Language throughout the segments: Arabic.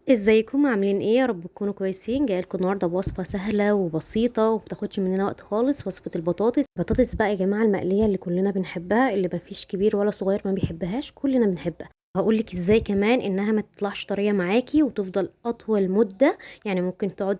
ازيكم عاملين ايه؟ يا رب تكونوا كويسين. جايلكم النهارده بوصفه سهله وبسيطه ومبتاخدش مننا وقت خالص. وصفه البطاطس بقى يا جماعه، المقليه اللي كلنا بنحبها، اللي مفيش كبير ولا صغير ما بيحبهاش، كلنا بنحبها. هقولك ازاي كمان انها ما تطلعش طريه معاكي وتفضل اطول مده. يعني ممكن تقعد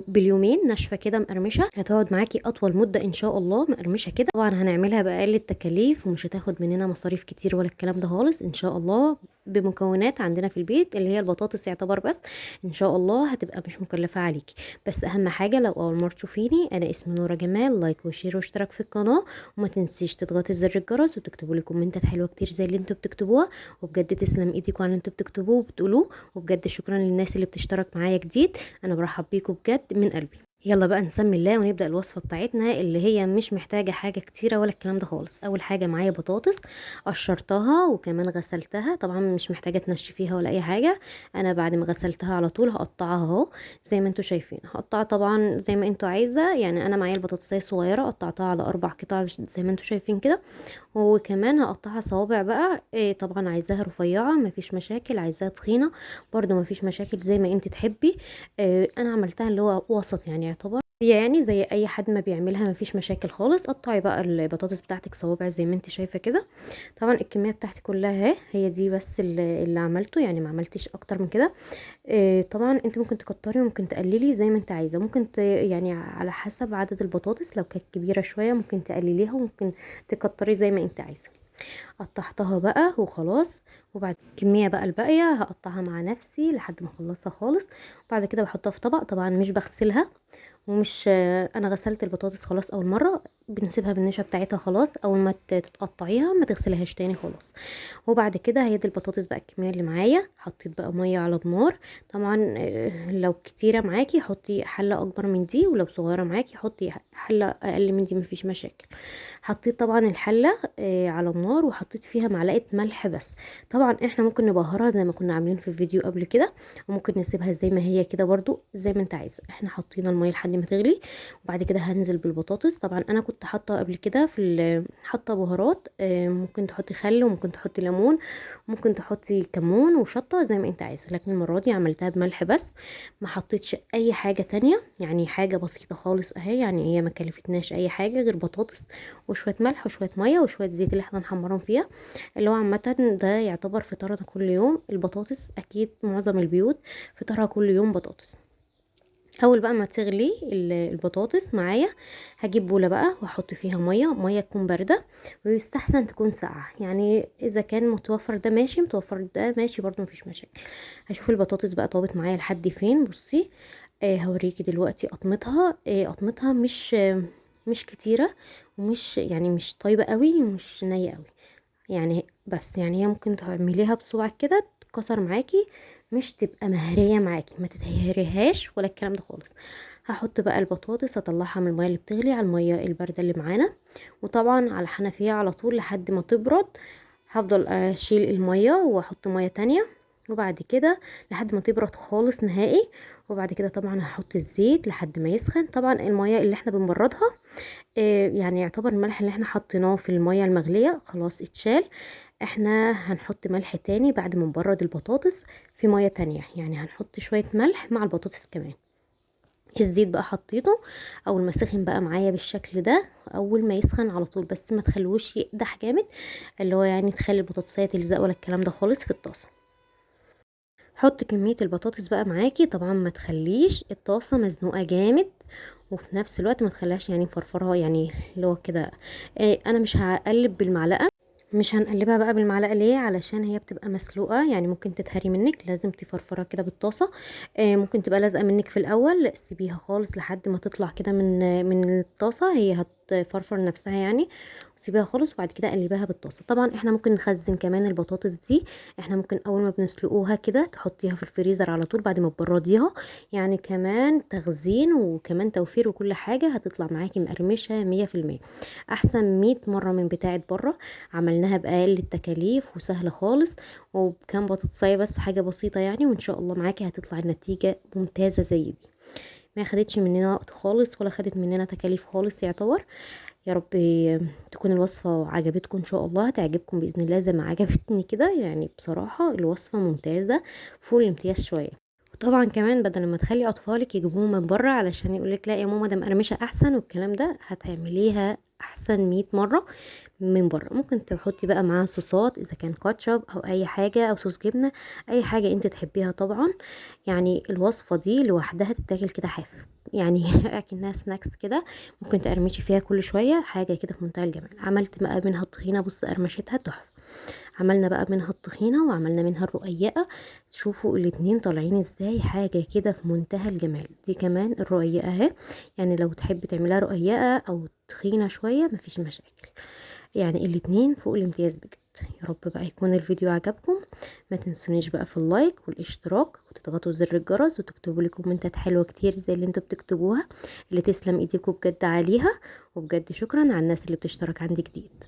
باليومين ناشفه كده مقرمشه، هتقعد معاكي اطول مده ان شاء الله مقرمشه كده. طبعا هنعملها باقل التكاليف ومش هتاخد مننا مصاريف كتير ولا الكلام ده خالص ان شاء الله، بمكونات عندنا في البيت اللي هي البطاطس يعتبر بس. ان شاء الله هتبقى مش مكلفة عليكي. بس اهم حاجة، لو اول مرة تشوفيني، انا اسمي نورة جمال. لايك وشير واشتراك في القناة، وما تنسيش تضغطي زر الجرس وتكتبوا لي كومنتات حلوة كتير زي اللي انتوا بتكتبوها. وبجد تسلم ايديكم على اللي انتوا بتكتبوه وبتقولوه. وبجد شكرا للناس اللي بتشترك معايا جديد، انا برحب بيكم بجد من قلبي. يلا بقى نسمي الله ونبدأ الوصفة بتاعتنا، اللي هي مش محتاجة حاجة كتيرة ولا الكلام ده خالص. أول حاجة معايا بطاطس قشرتها وكمان غسلتها، طبعا مش محتاجة تنشفيها ولا أي حاجة. أنا بعد ما غسلتها على طول هقطعها اهو، زي ما انتوا شايفين. هقطعها طبعا زي ما انتوا عايزة، يعني أنا معايا البطاطسية صغيرة قطعتها على 4 قطع زي ما انتوا شايفين كده. وكمان هقطعها صوابع بقى، إيه طبعا عايزاها رفيعة مفيش مشاكل، عايزاها تخينة برضو مفيش مشاكل، زي ما انت تحبي. إيه انا عملتها اللي هو وسط يعني يعتبر، هي يعني زي اي حد ما بيعملها مفيش مشاكل خالص. قطعي بقى البطاطس بتاعتك صوابع زي ما انت شايفة كده. طبعا الكمية بتاعتي كلها اهي، هي دي بس اللي عملته، يعني ما عملتش اكتر من كده. إيه طبعا انت ممكن تكتري وممكن تقللي زي ما انت عايزه، ممكن يعني على حسب عدد البطاطس، لو كانت كبيره شويه ممكن تقلليها وممكن تكتري زي ما انت عايزه. قطعتها بقى وخلاص. وبعد الكميه بقى الباقيه هقطعها مع نفسي لحد ما اخلصها خالص. وبعد كده بحطها في طبق، طبعا مش بغسلها ومش انا غسلت البطاطس خلاص اول مره، بنسيبها بالنشا بتاعتها خلاص. اول ما تتقطعيها ما تغسلهاش تاني خلاص. وبعد كده هي دي البطاطس بقى الكميه اللي معايا. حطيت بقى ميه على النار. طبعا لو كتيره معاكي حطي حله اكبر من دي، ولو صغيره معاكي حطي حله اقل من دي مفيش مشاكل. حطيت طبعا الحله على النار وحطيت فيها معلقه ملح بس. طبعا احنا ممكن نبهرها زي ما كنا عاملين في الفيديو قبل كده، وممكن نسيبها زي ما هي كده برضو زي ما انت عايزه. احنا حطينا الميه لحد ما تغلي، وبعد كده هنزل بالبطاطس. طبعا انا كنت حاطه قبل كده في حاطه بهارات، ممكن تحطي خل وممكن تحطي ليمون، ممكن تحطي كمون وشطه زي ما انت عايزه، لكن المره دي عملتها بملح بس. ما حطيتش اي حاجه تانية، يعني حاجه بسيطه خالص اهي. يعني هي ما كلفتناش اي حاجه غير بطاطس وشويه ملح وشويه ميه وشويه زيت اللي احنا نحمرهم فيها، اللي هو عامه ده يعتبر فطارنا كل يوم. البطاطس اكيد معظم البيوت فطارها كل يوم بطاطس. اول بقى ما تغلي البطاطس معايا، هجيب بوله بقى واحط فيها ميه تكون بارده، ويستحسن تكون ساقعه. يعني اذا كان متوفر ده ماشي، متوفر ده ماشي برضو مفيش مشاكل. هشوف البطاطس بقى طابت معايا لحد فين. بصي هوريكي دلوقتي قطمتها. قطمتها مش كتيره، ومش يعني مش طيبه قوي ومش نيه قوي. يعني بس يعني هي ممكن تعمليها بصبعك كده تتكسر معاكي، مش تبقى مهرية معاكي، ما تتهريهاش ولا الكلام ده خالص. هحط بقى البطاطس اطلعها من المية اللي بتغلي على المية الباردة اللي معانا، وطبعا على حنفية على طول لحد ما تبرد. هفضل اشيل المية واحط مية تانية، وبعد كده لحد ما تبرد خالص نهائي. وبعد كده طبعا هحط الزيت لحد ما يسخن. طبعا المية اللي احنا بنبردها يعني يعتبر الملح اللي احنا حطيناه في المية المغلية خلاص اتشال. احنا هنحط ملح تاني بعد ما نبرد البطاطس في مية تانية، يعني هنحط شوية ملح مع البطاطس كمان. الزيت بقى حطيته اول ما سخن بقى معايا بالشكل ده. اول ما يسخن على طول، بس ما تخلوش يقدح جامد، اللي هو يعني تخلي البطاطسية تلزق ولا الكلام ده خالص في الطاسة. حط كمية البطاطس بقى معاكي، طبعا ما تخليش الطاسة مزنوقة جامد، وفي نفس الوقت ما تخليهاش يعني مفرفرة، يعني اللي هو كده. انا مش هقلب بالمعلقة، مش هنقلبها بقى بالمعلقه ليه؟ علشان هي بتبقى مسلوقه، يعني ممكن تتهري منك، لازم تفرفرها كده بالطاسه. ممكن تبقى لازقه منك في الاول، سيبيها خالص لحد ما تطلع كده من الطاسه، هي هتفرفر نفسها يعني. وسيبيها خالص وبعد كده قلبيها بالطاسه. طبعا احنا ممكن نخزن كمان البطاطس دي، احنا ممكن اول ما بنسلقوها كده تحطيها في الفريزر على طول بعد ما تبرديها. يعني كمان تخزين وكمان توفير وكل حاجه، هتطلع معاكي مقرمشه 100%، احسن 100 مره من بتاعه بره. عملناها بأقل التكاليف وسهلة خالص، وكان بطاطساية بس حاجة بسيطة يعني، وان شاء الله معاكي هتطلع النتيجة ممتازة زي دي. ما خدتش مننا وقت خالص ولا خدت مننا تكاليف خالص يعتبر. يا رب تكون الوصفة عجبتكم، ان شاء الله هتعجبكم بإذن الله زي ما عجبتني كده. يعني بصراحة الوصفة ممتازة فوق الامتياز شوية. وطبعًا كمان بدل ما تخلّي أطفالِك يجيبوه من برّه علشان يقولوا لِك لأ يا ماما ده مقرمشة أحسن والكلام ده، هتعمليها أحسن 100 مرّة من برّه. ممكن تحطي بقى معاها صوصات إذا كان كاتشب أو أي حاجة أو صوص جبنة، أي حاجة أنتِ تحبيها طبعًا. يعني الوصفة دي لوحدها تتاكل كده حاف، يعني أكنها snacks كده، ممكن تقرمشي فيها كل شوية، حاجة كده في منتهى الجمال. عملت بقى منها الطحينة بُص قرمشتها تحفة. عملنا بقى منها الطحينة وعملنا منها الرقيقة، شوفوا الاتنين طالعين ازاي، حاجة كده في منتهى الجمال. دي كمان الرقيقة اهي، يعني لو تحبي تعمليها رقيقة او تخينة شوية مفيش مشاكل، يعني الاتنين فوق الامتياز بجد. يا رب بقى يكون الفيديو عجبكم، ما تنسونيش بقى في اللايك والاشتراك وتضغطوا زر الجرس وتكتبوا لي كومنتات حلوة كتير زي اللي انتوا بتكتبوها، اللي تسلم ايديكم بجد عليها. وبجد شكرا على الناس اللي بتشترك عندي جديد.